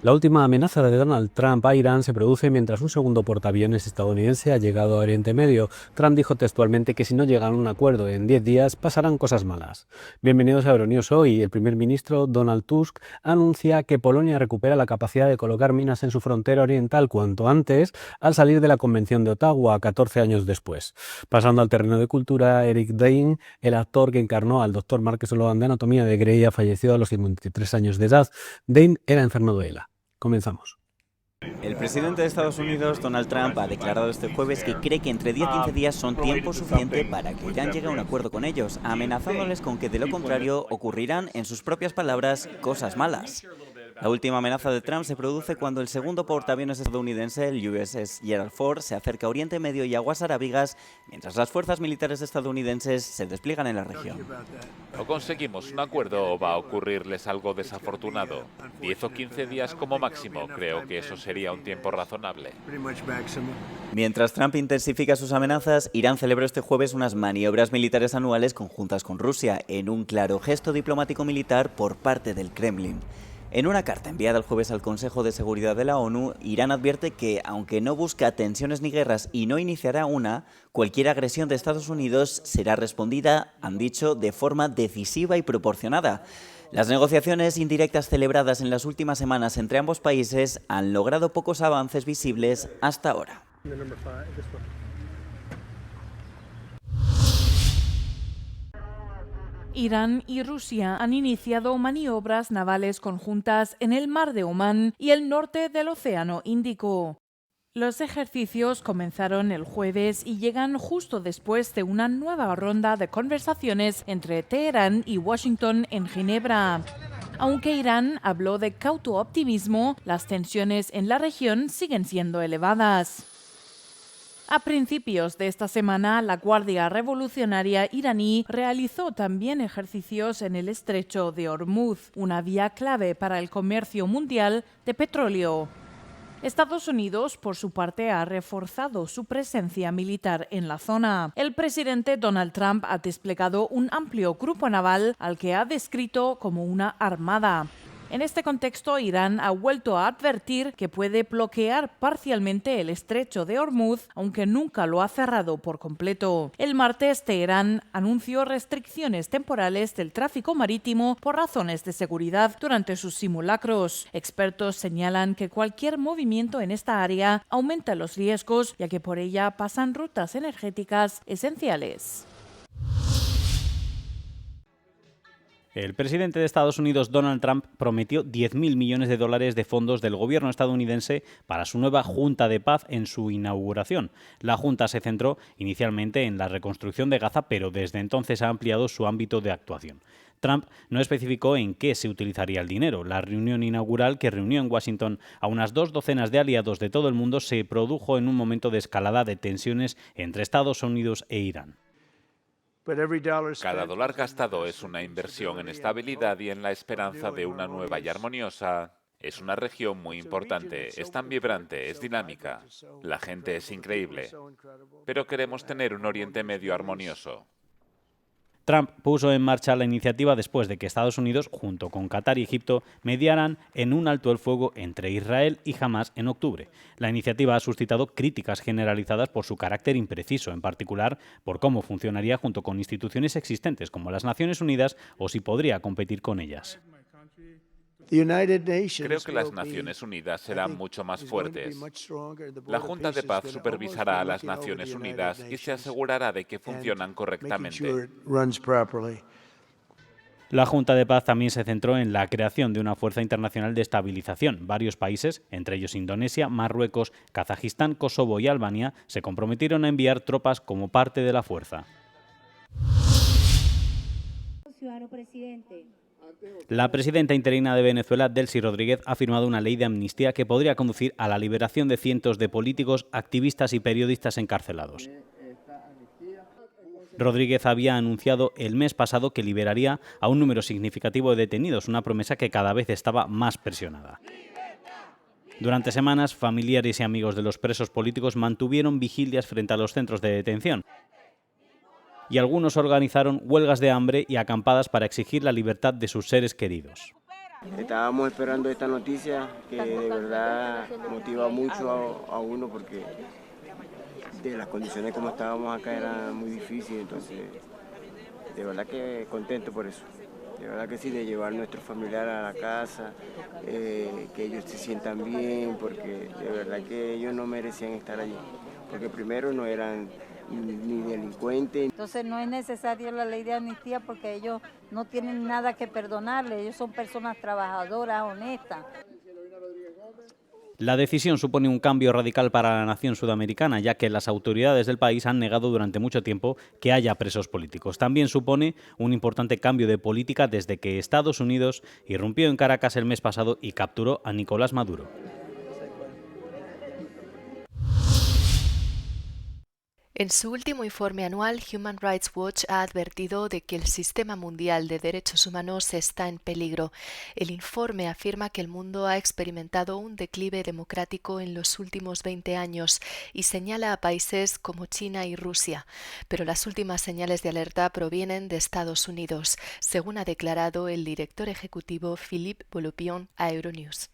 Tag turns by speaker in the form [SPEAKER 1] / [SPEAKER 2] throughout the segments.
[SPEAKER 1] La última amenaza de Donald Trump a Irán se produce mientras un segundo portaaviones estadounidense ha llegado a Oriente Medio. Trump dijo textualmente que si no llegan a un acuerdo en 10 días pasarán cosas malas. Bienvenidos a Euronews. Hoy el primer ministro Donald Tusk anuncia que Polonia recupera la capacidad de colocar minas en su frontera oriental cuanto antes al salir de la Convención de Ottawa 14 años después. Pasando al terreno de cultura, Eric Dane, el actor que encarnó al Dr. Mark Sloan de Anatomía de Grey, ha fallecido a los 53 años de edad. Dane era enfermo de ELA. Comenzamos.
[SPEAKER 2] El presidente de Estados Unidos, Donald Trump, ha declarado este jueves que cree que entre 10 y 15 días son tiempo suficiente para que Irán llegue a un acuerdo con ellos, amenazándoles con que de lo contrario ocurrirán, en sus propias palabras, cosas malas. La última amenaza de Trump se produce cuando el segundo portaaviones estadounidense, el USS Gerald Ford, se acerca a Oriente Medio y aguas arábigas, mientras las fuerzas militares estadounidenses se despliegan en la región.
[SPEAKER 3] O conseguimos un acuerdo o va a ocurrirles algo desafortunado. 10 o 15 días como máximo, creo que eso sería un tiempo razonable.
[SPEAKER 2] Mientras Trump intensifica sus amenazas, Irán celebró este jueves unas maniobras militares anuales conjuntas con Rusia, en un claro gesto diplomático militar por parte del Kremlin. En una carta enviada el jueves al Consejo de Seguridad de la ONU, Irán advierte que, aunque no busca tensiones ni guerras y no iniciará una, cualquier agresión de Estados Unidos será respondida, han dicho, de forma decisiva y proporcionada. Las negociaciones indirectas celebradas en las últimas semanas entre ambos países han logrado pocos avances visibles hasta ahora.
[SPEAKER 4] Irán y Rusia han iniciado maniobras navales conjuntas en el Mar de Omán y el norte del Océano Índico. Los ejercicios comenzaron el jueves y llegan justo después de una nueva ronda de conversaciones entre Teherán y Washington en Ginebra. Aunque Irán habló de cauto optimismo, las tensiones en la región siguen siendo elevadas. A principios de esta semana, la Guardia Revolucionaria iraní realizó también ejercicios en el estrecho de Hormuz, una vía clave para el comercio mundial de petróleo. Estados Unidos, por su parte, ha reforzado su presencia militar en la zona. El presidente Donald Trump ha desplegado un amplio grupo naval al que ha descrito como una armada. En este contexto, Irán ha vuelto a advertir que puede bloquear parcialmente el estrecho de Hormuz, aunque nunca lo ha cerrado por completo. El martes, Teherán anunció restricciones temporales del tráfico marítimo por razones de seguridad durante sus simulacros. Expertos señalan que cualquier movimiento en esta área aumenta los riesgos, ya que por ella pasan rutas energéticas esenciales.
[SPEAKER 5] El presidente de Estados Unidos, Donald Trump, prometió 10.000 millones de dólares de fondos del gobierno estadounidense para su nueva Junta de Paz en su inauguración. La Junta se centró inicialmente en la reconstrucción de Gaza, pero desde entonces ha ampliado su ámbito de actuación. Trump no especificó en qué se utilizaría el dinero. La reunión inaugural, que reunió en Washington a unas 2 docenas de aliados de todo el mundo, se produjo en un momento de escalada de tensiones entre Estados Unidos e Irán.
[SPEAKER 3] Cada dólar gastado es una inversión en estabilidad y en la esperanza de una nueva y armoniosa. Es una región muy importante, es tan vibrante, es dinámica. La gente es increíble. Pero queremos tener un Oriente Medio armonioso.
[SPEAKER 5] Trump puso en marcha la iniciativa después de que Estados Unidos, junto con Qatar y Egipto, mediaran en un alto el fuego entre Israel y Hamás en octubre. La iniciativa ha suscitado críticas generalizadas por su carácter impreciso, en particular por cómo funcionaría junto con instituciones existentes como las Naciones Unidas o si podría competir con ellas.
[SPEAKER 3] Creo que las Naciones Unidas serán mucho más fuertes. La Junta de Paz supervisará a las Naciones Unidas y se asegurará de que funcionan correctamente.
[SPEAKER 5] La Junta de Paz también se centró en la creación de una fuerza internacional de estabilización. Varios países, entre ellos Indonesia, Marruecos, Kazajistán, Kosovo y Albania, se comprometieron a enviar tropas como parte de la fuerza. La presidenta interina de Venezuela, Delcy Rodríguez, ha firmado una ley de amnistía que podría conducir a la liberación de cientos de políticos, activistas y periodistas encarcelados. Rodríguez había anunciado el mes pasado que liberaría a un número significativo de detenidos, una promesa que cada vez estaba más presionada. Durante semanas, familiares y amigos de los presos políticos mantuvieron vigilias frente a los centros de detención. y algunos organizaron huelgas de hambre y acampadas para exigir la libertad de sus seres queridos.
[SPEAKER 6] Estábamos esperando esta noticia que de verdad motiva mucho a uno porque de las condiciones como estábamos acá era muy difícil, entonces de verdad que contento por eso. De verdad que sí, de llevar a nuestros familiares a la casa, que ellos se sientan bien, porque de verdad que ellos no merecían estar allí, porque primero no eran ni delincuentes.
[SPEAKER 7] Entonces no es necesaria la ley de amnistía porque ellos no tienen nada que perdonarle, ellos son personas trabajadoras, honestas.
[SPEAKER 5] La decisión supone un cambio radical para la nación sudamericana, ya que las autoridades del país han negado durante mucho tiempo que haya presos políticos. También supone un importante cambio de política desde que Estados Unidos irrumpió en Caracas el mes pasado y capturó a Nicolás Maduro.
[SPEAKER 8] En su último informe anual, Human Rights Watch ha advertido de que el sistema mundial de derechos humanos está en peligro. El informe afirma que el mundo ha experimentado un declive democrático en los últimos 20 años y señala a países como China y Rusia. Pero las últimas señales de alerta provienen de Estados Unidos, según ha declarado el director ejecutivo Philippe Bolopion a Euronews.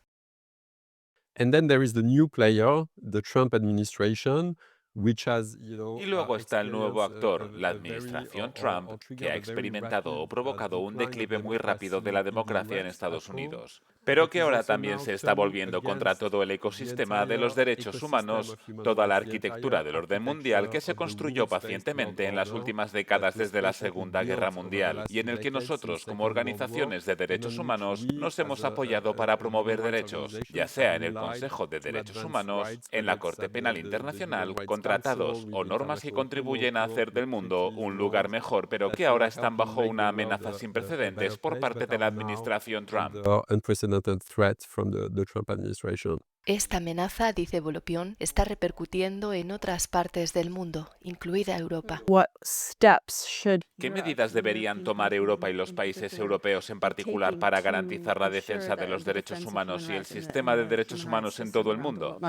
[SPEAKER 9] And then there is the new player, the Trump administration.
[SPEAKER 3] Y luego está el nuevo actor, la administración Trump, que ha experimentado o provocado un declive muy rápido de la democracia en Estados Unidos, pero que ahora también se está volviendo contra todo el ecosistema de los derechos humanos, toda la arquitectura del orden mundial que se construyó pacientemente en las últimas décadas desde la Segunda Guerra Mundial, y en el que nosotros, como organizaciones de derechos humanos, nos hemos apoyado para promover derechos, ya sea en el Consejo de Derechos Humanos, en la Corte Penal Internacional, con tratados o normas que contribuyen a hacer del mundo un lugar mejor, pero que ahora están bajo una amenaza sin precedentes por parte de la administración Trump.
[SPEAKER 8] Esta amenaza, dice Bolopion, está repercutiendo en otras partes del mundo, incluida Europa.
[SPEAKER 3] ¿Qué medidas deberían tomar Europa y los países europeos en particular para garantizar la defensa de los derechos humanos y el sistema de derechos humanos en todo el mundo?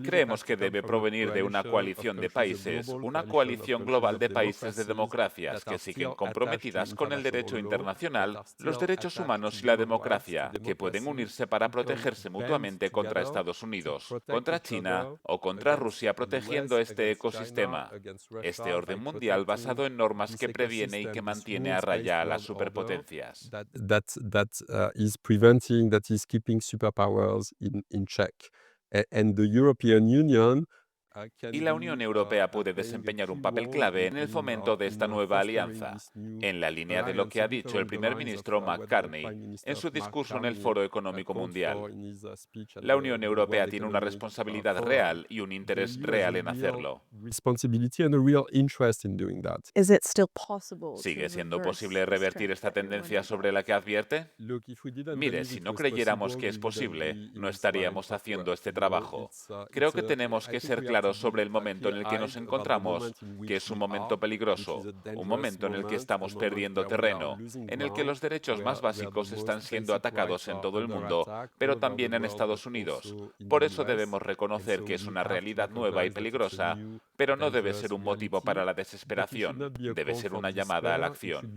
[SPEAKER 3] Creemos que debe provenir de una coalición de países, una coalición global de países de democracias que siguen comprometidas con el derecho internacional, los derechos humanos y la democracia, que pueden unirse para protegerse mutuamente contra Estados Unidos, contra China o contra Rusia, protegiendo este ecosistema, este orden mundial basado en normas que previene y que mantiene a raya a las superpotencias. Y la Unión Europea puede desempeñar un papel clave en el fomento de esta nueva alianza, en la línea de lo que ha dicho el primer ministro McCartney en su discurso en el Foro Económico Mundial. La Unión Europea tiene una responsabilidad real y un interés real en hacerlo. ¿Sigue siendo posible revertir esta tendencia sobre la que advierte? Mire, si no creyéramos que es posible, no estaríamos haciendo este trabajo. Creo que tenemos que ser claros sobre el momento en el que nos encontramos, que es un momento peligroso, un momento en el que estamos perdiendo terreno, en el que los derechos más básicos están siendo atacados en todo el mundo, pero también en Estados Unidos. Por eso debemos reconocer que es una realidad nueva y peligrosa, pero no debe ser un motivo para la desesperación, debe ser una llamada a la acción.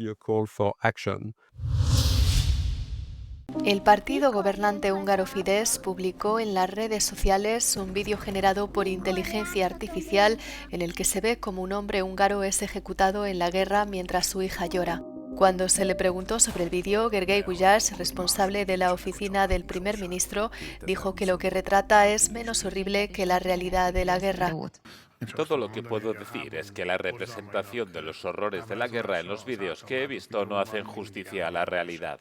[SPEAKER 8] El partido gobernante húngaro Fidesz publicó en las redes sociales un vídeo generado por inteligencia artificial en el que se ve como un hombre húngaro es ejecutado en la guerra mientras su hija llora. Cuando se le preguntó sobre el vídeo, Gergely Gulyás, responsable de la oficina del primer ministro, dijo que lo que retrata es menos horrible que la realidad de la guerra.
[SPEAKER 3] Todo lo que puedo decir es que la representación de los horrores de la guerra en los vídeos que he visto no hacen justicia a la realidad.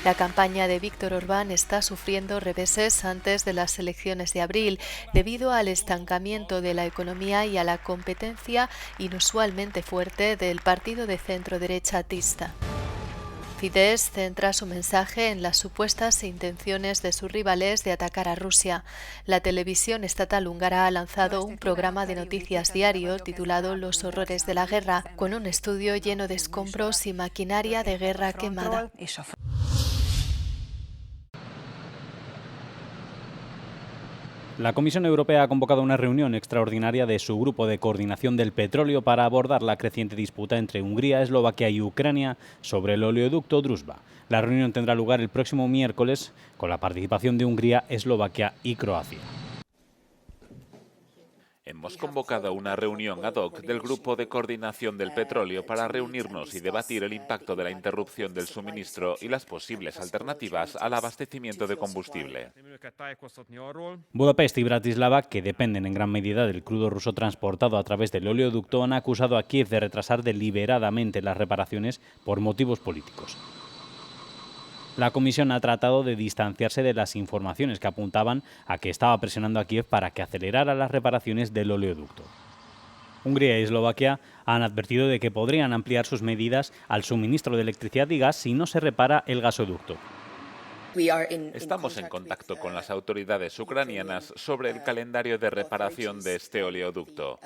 [SPEAKER 8] La campaña de Víctor Orbán está sufriendo reveses antes de las elecciones de abril, debido al estancamiento de la economía y a la competencia inusualmente fuerte del partido de centro-derecha Tista. Fidesz centra su mensaje en las supuestas intenciones de sus rivales de atacar a Rusia. La televisión estatal húngara ha lanzado un programa de noticias diario titulado Los horrores de la guerra, con un estudio lleno de escombros y maquinaria de guerra quemada.
[SPEAKER 5] La Comisión Europea ha convocado una reunión extraordinaria de su grupo de coordinación del petróleo para abordar la creciente disputa entre Hungría, Eslovaquia y Ucrania sobre el oleoducto Druzhba. La reunión tendrá lugar el próximo miércoles con la participación de Hungría, Eslovaquia y Croacia.
[SPEAKER 3] Hemos convocado una reunión ad hoc del Grupo de Coordinación del Petróleo para reunirnos y debatir el impacto de la interrupción del suministro y las posibles alternativas al abastecimiento de combustible.
[SPEAKER 5] Budapest y Bratislava, que dependen en gran medida del crudo ruso transportado a través del oleoducto, han acusado a Kiev de retrasar deliberadamente las reparaciones por motivos políticos. La Comisión ha tratado de distanciarse de las informaciones que apuntaban a que estaba presionando a Kiev para que acelerara las reparaciones del oleoducto. Hungría y Eslovaquia han advertido de que podrían ampliar sus medidas al suministro de electricidad y gas si no se repara el gasoducto.
[SPEAKER 3] Estamos en contacto con las autoridades ucranianas sobre el calendario de reparación de este oleoducto.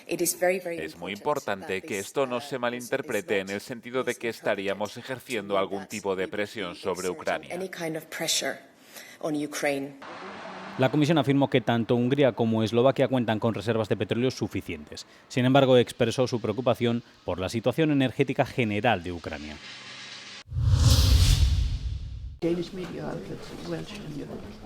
[SPEAKER 3] Es muy importante que esto no se malinterprete en el sentido de que estaríamos ejerciendo algún tipo de presión sobre Ucrania.
[SPEAKER 5] La Comisión afirmó que tanto Hungría como Eslovaquia cuentan con reservas de petróleo suficientes. Sin embargo, expresó su preocupación por la situación energética general de Ucrania.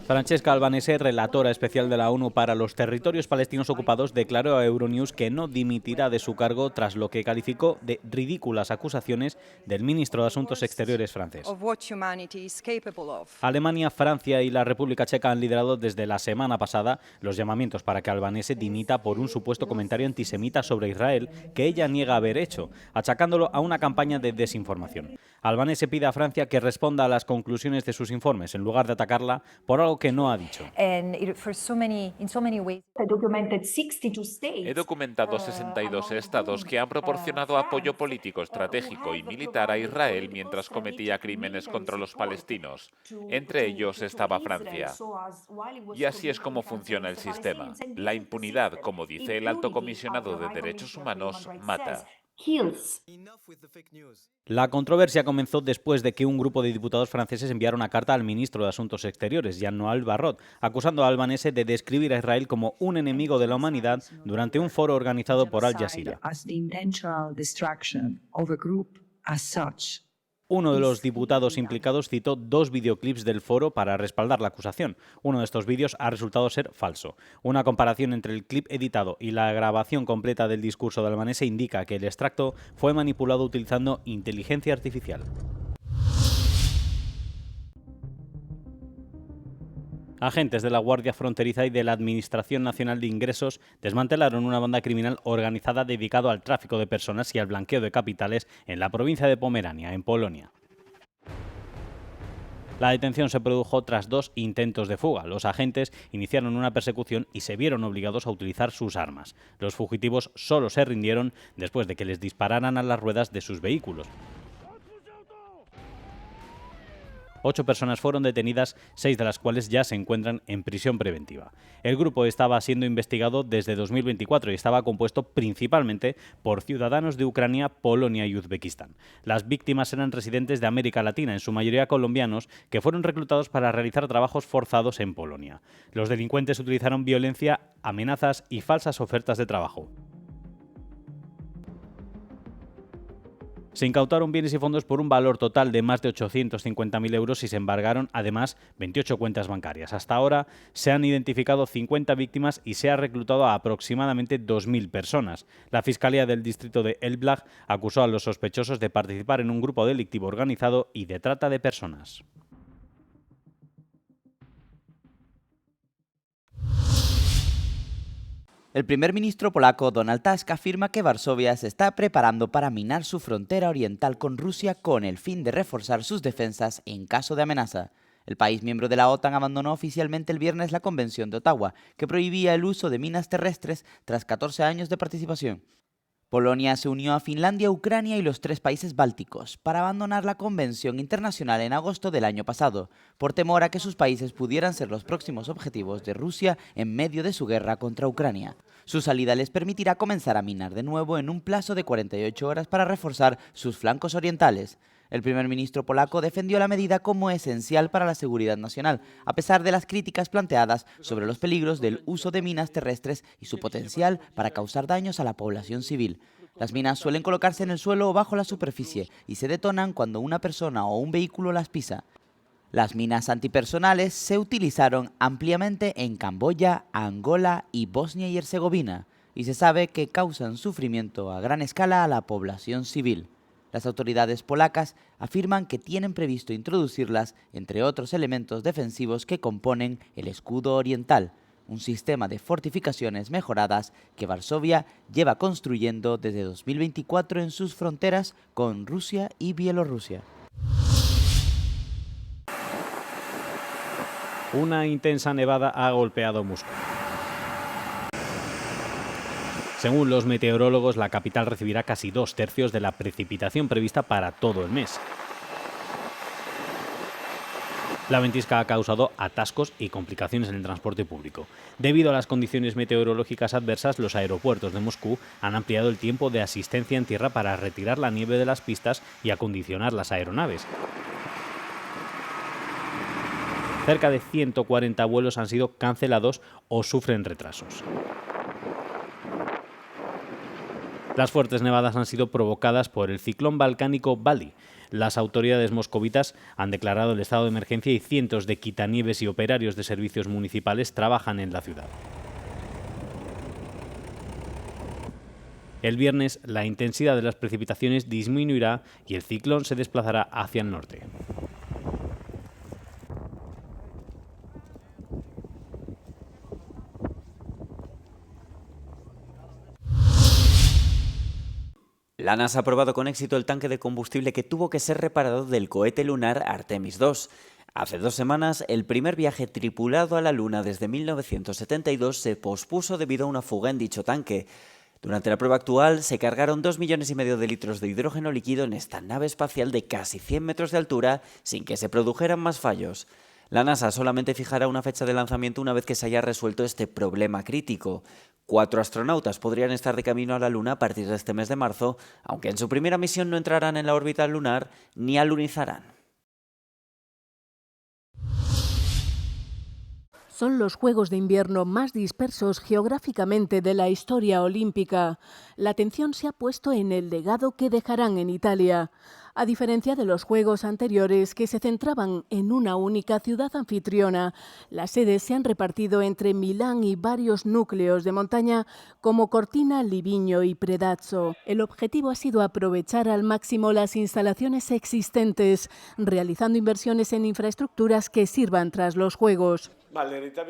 [SPEAKER 5] Francesca Albanese, relatora especial de la ONU para los territorios palestinos ocupados, declaró a Euronews que no dimitirá de su cargo tras lo que calificó de ridículas acusaciones del ministro de Asuntos Exteriores francés. Alemania, Francia y la República Checa han liderado desde la semana pasada los llamamientos para que Albanese dimita por un supuesto comentario antisemita sobre Israel que ella niega haber hecho, achacándolo a una campaña de desinformación. Albanese pide a Francia que responda a las conclusiones de sus informes en lugar de atacarla por algo que no ha dicho.
[SPEAKER 3] He documentado 62 estados que han proporcionado apoyo político, estratégico y militar a Israel mientras cometía crímenes contra los palestinos. Entre ellos estaba Francia. Y así es como funciona el sistema. La impunidad, como dice el Alto Comisionado de Derechos Humanos, mata.
[SPEAKER 5] La controversia comenzó después de que un grupo de diputados franceses enviara una carta al ministro de Asuntos Exteriores, Jean-Noël Barrot, acusando a Albanese de describir a Israel como un enemigo de la humanidad durante un foro organizado por Al Jazeera. Uno de los diputados implicados citó 2 videoclips del foro para respaldar la acusación. Uno de estos vídeos ha resultado ser falso. Una comparación entre el clip editado y la grabación completa del discurso de Albanese indica que el extracto fue manipulado utilizando inteligencia artificial. Agentes de la Guardia Fronteriza y de la Administración Nacional de Ingresos desmantelaron una banda criminal organizada dedicada al tráfico de personas y al blanqueo de capitales en la provincia de Pomerania, en Polonia. La detención se produjo tras 2 intentos de fuga. Los agentes iniciaron una persecución y se vieron obligados a utilizar sus armas. Los fugitivos solo se rindieron después de que les dispararan a las ruedas de sus vehículos. 8 personas fueron detenidas, 6 de las cuales ya se encuentran en prisión preventiva. El grupo estaba siendo investigado desde 2024 y estaba compuesto principalmente por ciudadanos de Ucrania, Polonia y Uzbekistán. Las víctimas eran residentes de América Latina, en su mayoría colombianos, que fueron reclutados para realizar trabajos forzados en Polonia. Los delincuentes utilizaron violencia, amenazas y falsas ofertas de trabajo. Se incautaron bienes y fondos por un valor total de más de 850.000 euros y se embargaron, además, 28 cuentas bancarias. Hasta ahora se han identificado 50 víctimas y se ha reclutado a aproximadamente 2.000 personas. La Fiscalía del Distrito de Elbląg acusó a los sospechosos de participar en un grupo delictivo organizado y de trata de personas.
[SPEAKER 10] El primer ministro polaco Donald Tusk afirma que Varsovia se está preparando para minar su frontera oriental con Rusia con el fin de reforzar sus defensas en caso de amenaza. El país miembro de la OTAN abandonó oficialmente el viernes la Convención de Ottawa, que prohibía el uso de minas terrestres tras 14 años de participación. Polonia se unió a Finlandia, Ucrania y los 3 países bálticos para abandonar la Convención Internacional en agosto del año pasado, por temor a que sus países pudieran ser los próximos objetivos de Rusia en medio de su guerra contra Ucrania. Su salida les permitirá comenzar a minar de nuevo en un plazo de 48 horas para reforzar sus flancos orientales. El primer ministro polaco defendió la medida como esencial para la seguridad nacional, a pesar de las críticas planteadas sobre los peligros del uso de minas terrestres y su potencial para causar daños a la población civil. Las minas suelen colocarse en el suelo o bajo la superficie y se detonan cuando una persona o un vehículo las pisa. Las minas antipersonales se utilizaron ampliamente en Camboya, Angola y Bosnia y Herzegovina, y se sabe que causan sufrimiento a gran escala a la población civil. Las autoridades polacas afirman que tienen previsto introducirlas entre otros elementos defensivos que componen el escudo oriental, un sistema de fortificaciones mejoradas que Varsovia lleva construyendo desde 2024 en sus fronteras con Rusia y Bielorrusia.
[SPEAKER 5] Una intensa nevada ha golpeado Moscú. Según los meteorólogos, la capital recibirá casi 2/3 de la precipitación prevista para todo el mes. La ventisca ha causado atascos y complicaciones en el transporte público. Debido a las condiciones meteorológicas adversas, los aeropuertos de Moscú han ampliado el tiempo de asistencia en tierra para retirar la nieve de las pistas y acondicionar las aeronaves. Cerca de 140 vuelos han sido cancelados o sufren retrasos. Las fuertes nevadas han sido provocadas por el ciclón volcánico Vali. Las autoridades moscovitas han declarado el estado de emergencia y cientos de quitanieves y operarios de servicios municipales trabajan en la ciudad. El viernes, la intensidad de las precipitaciones disminuirá y el ciclón se desplazará hacia el norte.
[SPEAKER 2] La NASA ha probado con éxito el tanque de combustible que tuvo que ser reparado del cohete lunar Artemis 2. Hace 2 semanas, el primer viaje tripulado a la Luna desde 1972 se pospuso debido a una fuga en dicho tanque. Durante la prueba actual, se cargaron 2,5 millones de litros de hidrógeno líquido en esta nave espacial de casi 100 metros de altura sin que se produjeran más fallos. La NASA solamente fijará una fecha de lanzamiento una vez que se haya resuelto este problema crítico. 4 astronautas podrían estar de camino a la Luna a partir de este mes de marzo, aunque en su primera misión no entrarán en la órbita lunar ni alunizarán.
[SPEAKER 11] Son los Juegos de Invierno más dispersos geográficamente de la historia olímpica. La atención se ha puesto en el legado que dejarán en Italia. A diferencia de los Juegos anteriores que se centraban en una única ciudad anfitriona, las sedes se han repartido entre Milán y varios núcleos de montaña como Cortina, Livigno y Predazzo. El objetivo ha sido aprovechar al máximo las instalaciones existentes, realizando inversiones en infraestructuras que sirvan tras los Juegos.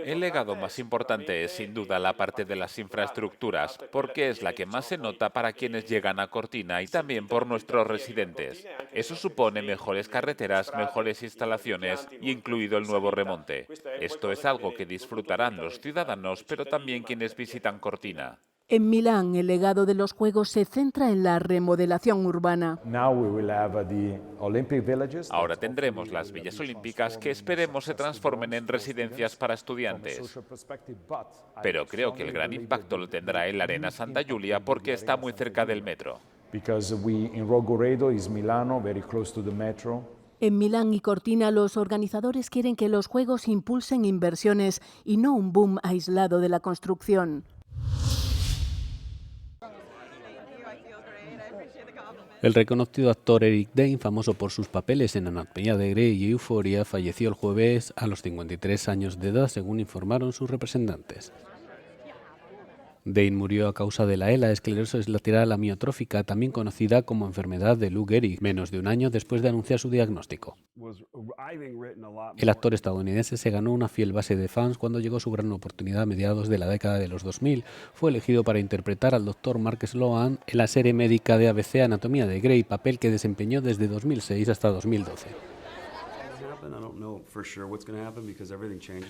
[SPEAKER 3] El legado más importante es sin duda la parte de las infraestructuras, porque es la que más se nota para quienes llegan a Cortina y también por nuestros residentes. Eso supone mejores carreteras, mejores instalaciones y incluido el nuevo remonte. Esto es algo que disfrutarán los ciudadanos, pero también quienes visitan Cortina.
[SPEAKER 11] En Milán, el legado de los Juegos se centra en la remodelación urbana.
[SPEAKER 3] Ahora tendremos las villas olímpicas que esperemos se transformen en residencias para estudiantes. Pero creo que el gran impacto lo tendrá en la Arena Santa Giulia porque está muy cerca del metro.
[SPEAKER 11] En Milán y Cortina, los organizadores quieren que los Juegos impulsen inversiones y no un boom aislado de la construcción.
[SPEAKER 1] El reconocido actor Eric Dane, famoso por sus papeles en Anatomía de Grey y Euphoria, falleció el jueves a los 53 años de edad, según informaron sus representantes. Dane murió a causa de la ELA, esclerosis lateral amiotrófica, también conocida como enfermedad de Lou Gehrig, menos de un año después de anunciar su diagnóstico. El actor estadounidense se ganó una fiel base de fans cuando llegó su gran oportunidad a mediados de la década de los 2000. Fue elegido para interpretar al Dr. Mark Sloan en la serie médica de ABC Anatomía de Grey, papel que desempeñó desde 2006 hasta 2012.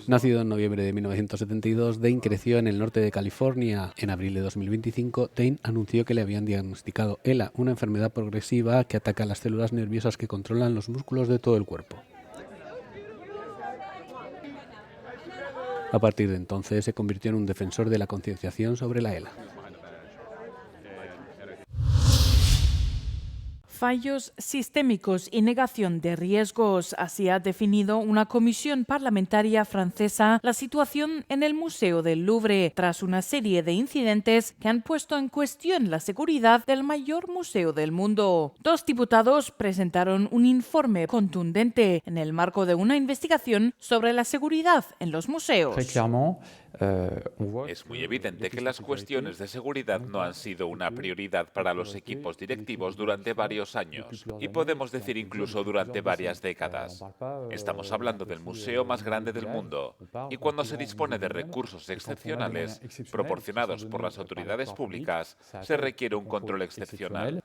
[SPEAKER 1] Nacido en noviembre de 1972, Dane creció en el norte de California. En abril de 2025, Dane anunció que le habían diagnosticado ELA, una enfermedad progresiva que ataca las células nerviosas que controlan los músculos de todo el cuerpo. A partir de entonces, se convirtió en un defensor de la concienciación sobre la ELA.
[SPEAKER 4] Fallos sistémicos y negación de riesgos. Así ha definido una comisión parlamentaria francesa la situación en el Museo del Louvre, tras una serie de incidentes que han puesto en cuestión la seguridad del mayor museo del mundo. 2 diputados presentaron un informe contundente en el marco de una investigación sobre la seguridad en los museos.
[SPEAKER 3] Es muy evidente que las cuestiones de seguridad no han sido una prioridad para los equipos directivos durante varios años, y podemos decir incluso durante varias décadas. Estamos hablando del museo más grande del mundo, y cuando se dispone de recursos excepcionales proporcionados por las autoridades públicas, se requiere un control excepcional.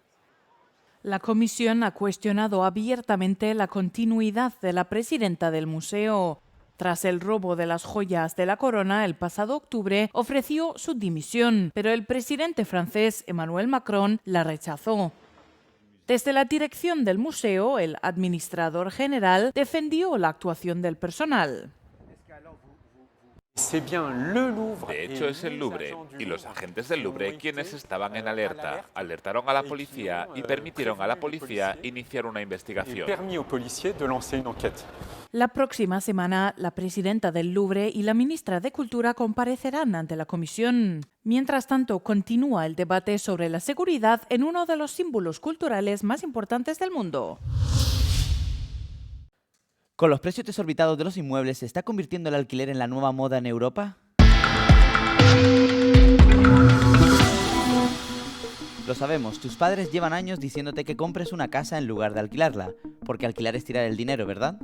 [SPEAKER 4] La comisión ha cuestionado abiertamente la continuidad de la presidenta del museo. Tras el robo de las joyas de la corona el pasado octubre, ofreció su dimisión, pero el presidente francés Emmanuel Macron la rechazó. Desde la dirección del museo, el administrador general defendió la actuación del personal.
[SPEAKER 3] De hecho, es el Louvre y los agentes del Louvre quienes estaban en alerta. Alertaron a la policía y permitieron a la policía iniciar una investigación.
[SPEAKER 4] La próxima semana, la presidenta del Louvre y la ministra de Cultura comparecerán ante la comisión. Mientras tanto, continúa el debate sobre la seguridad en uno de los símbolos culturales más importantes del mundo.
[SPEAKER 10] ¿Con los precios desorbitados de los inmuebles se está convirtiendo el alquiler en la nueva moda en Europa? Lo sabemos, tus padres llevan años diciéndote que compres una casa en lugar de alquilarla, porque alquilar es tirar el dinero, ¿verdad?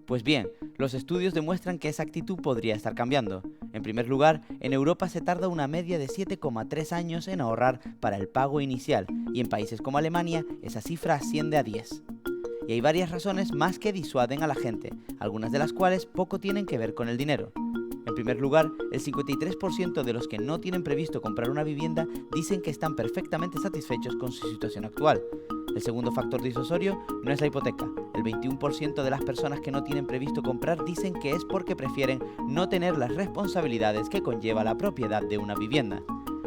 [SPEAKER 10] Pues bien, los estudios demuestran que esa actitud podría estar cambiando. En primer lugar, en Europa se tarda una media de 7,3 años en ahorrar para el pago inicial, y en países como Alemania esa cifra asciende a 10. Y hay varias razones más que disuaden a la gente, algunas de las cuales poco tienen que ver con el dinero. En primer lugar, el 53% de los que no tienen previsto comprar una vivienda dicen que están perfectamente satisfechos con su situación actual. El segundo factor disuasorio no es la hipoteca. El 21% de las personas que no tienen previsto comprar dicen que es porque prefieren no tener las responsabilidades que conlleva la propiedad de una vivienda.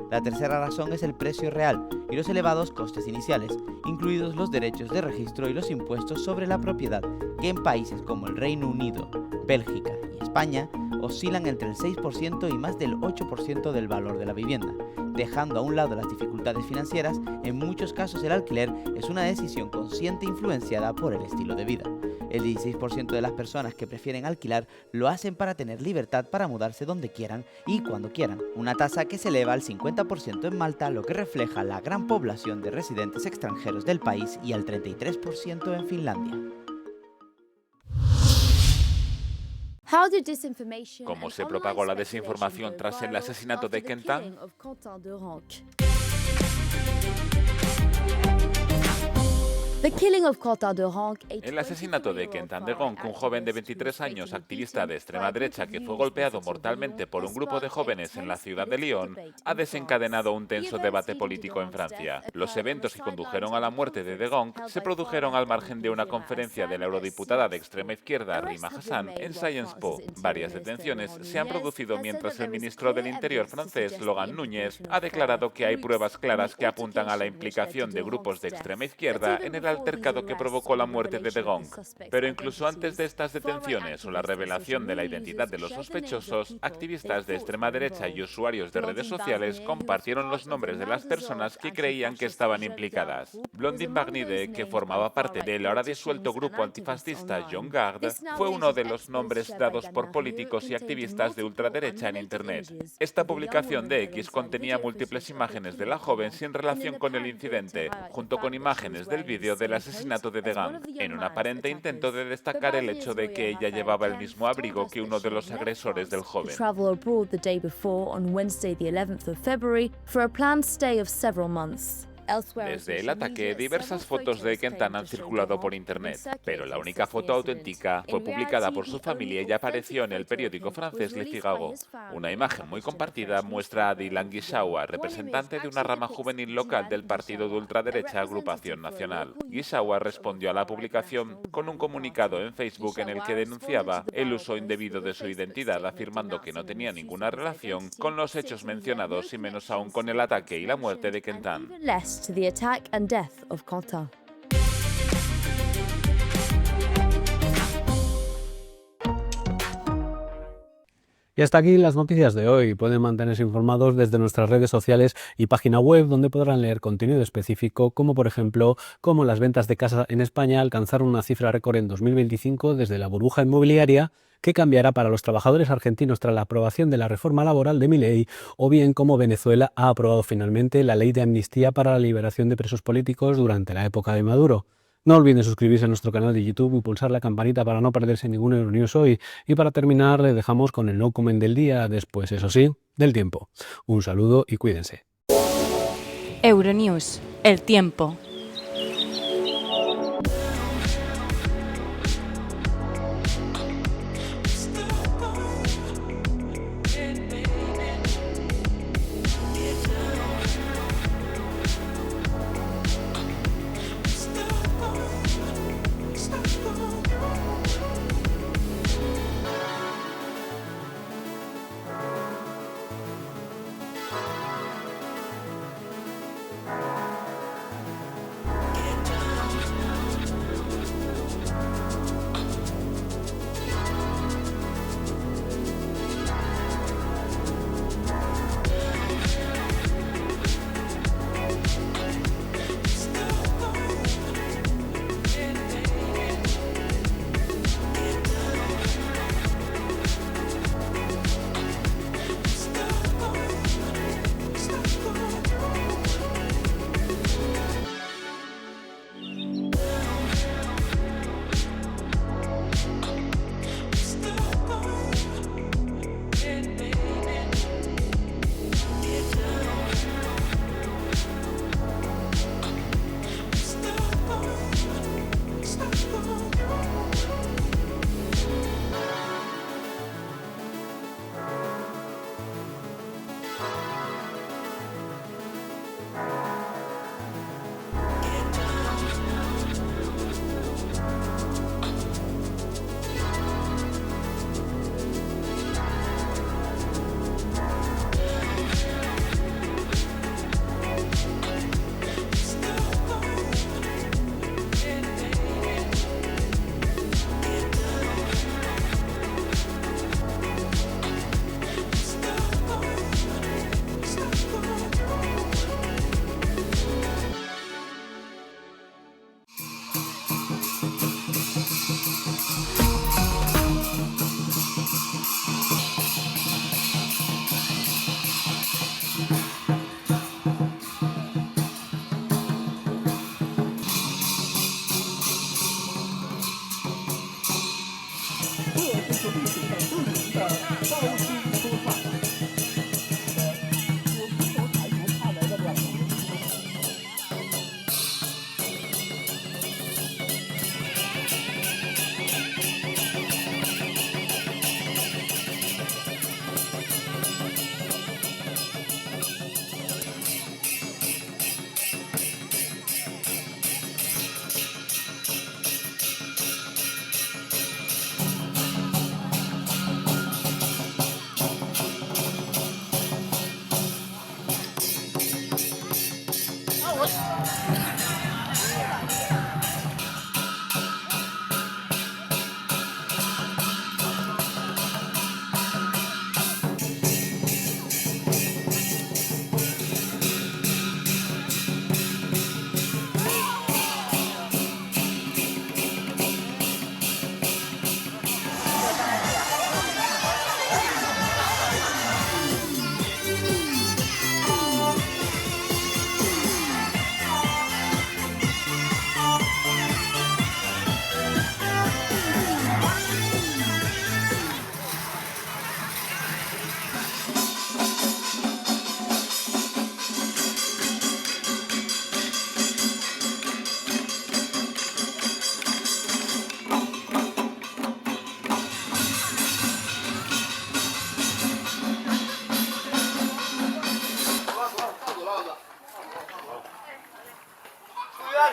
[SPEAKER 10] La tercera razón es el precio real y los elevados costes iniciales, incluidos los derechos de registro y los impuestos sobre la propiedad, que en países como el Reino Unido, Bélgica y España oscilan entre el 6% y más del 8% del valor de la vivienda. Dejando a un lado las dificultades financieras, en muchos casos el alquiler es una decisión consciente influenciada por el estilo de vida. El 16% de las personas que prefieren alquilar lo hacen para tener libertad para mudarse donde quieran y cuando quieran, una tasa que se eleva al 50% en Malta, lo que refleja la gran población de residentes extranjeros del país, y al 33% en Finlandia.
[SPEAKER 3] ¿Cómo se propagó la desinformación tras el asesinato de Quentin? El asesinato de Quentin de Gonc, un joven de 23 años, activista de extrema derecha que fue golpeado mortalmente por un grupo de jóvenes en la ciudad de Lyon, ha desencadenado un tenso debate político en Francia. Los eventos que condujeron a la muerte de Gonc se produjeron al margen de una conferencia de la eurodiputada de extrema izquierda Rima Hassan en Sciences Po. Varias detenciones se han producido mientras el ministro del Interior francés, Laurent Nunez, ha declarado que hay pruebas claras que apuntan a la implicación de grupos de extrema izquierda en el altercado que provocó la muerte de Gonc. Pero incluso antes de estas detenciones o la revelación de la identidad de los sospechosos, activistas de extrema derecha y usuarios de redes sociales compartieron los nombres de las personas que creían que estaban implicadas. Blondine Barnide, que formaba parte del ahora disuelto grupo antifascista Jean Garde, fue uno de los nombres dados por políticos y activistas de ultraderecha en Internet. Esta publicación de X contenía múltiples imágenes de la joven sin relación con el incidente, junto con imágenes del vídeo del asesinato de Gonc, en un aparente intento de destacar el hecho de que ella llevaba el mismo abrigo que uno de los agresores del joven. Desde el ataque, diversas fotos de Quentin han circulado por Internet, pero la única foto auténtica fue publicada por su familia y apareció en el periódico francés Le Figaro. Una imagen muy compartida muestra a Dylan Guichaoua, representante de una rama juvenil local del partido de ultraderecha Agrupación Nacional. Guichaoua respondió a la publicación con un comunicado en Facebook en el que denunciaba el uso indebido de su identidad, afirmando que no tenía ninguna relación con los hechos mencionados y menos aún con el ataque y la muerte de Quentin.
[SPEAKER 12] To the attack and death of Quentin.
[SPEAKER 1] Y hasta aquí las noticias de hoy. Pueden mantenerse informados desde nuestras redes sociales y página web, donde podrán leer contenido específico, como por ejemplo, cómo las ventas de casa en España alcanzaron una cifra récord en 2025 desde la burbuja inmobiliaria, qué cambiará para los trabajadores argentinos tras la aprobación de la reforma laboral de Milei, o bien cómo Venezuela ha aprobado finalmente la ley de amnistía para la liberación de presos políticos durante la época de Maduro. No olviden suscribirse a nuestro canal de YouTube y pulsar la campanita para no perderse ningún Euronews hoy. Y para terminar, les dejamos con el no comment del día, después, eso sí, del tiempo. Un saludo y cuídense.
[SPEAKER 12] Euronews, el tiempo.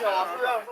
[SPEAKER 13] Cuidado, cuidado.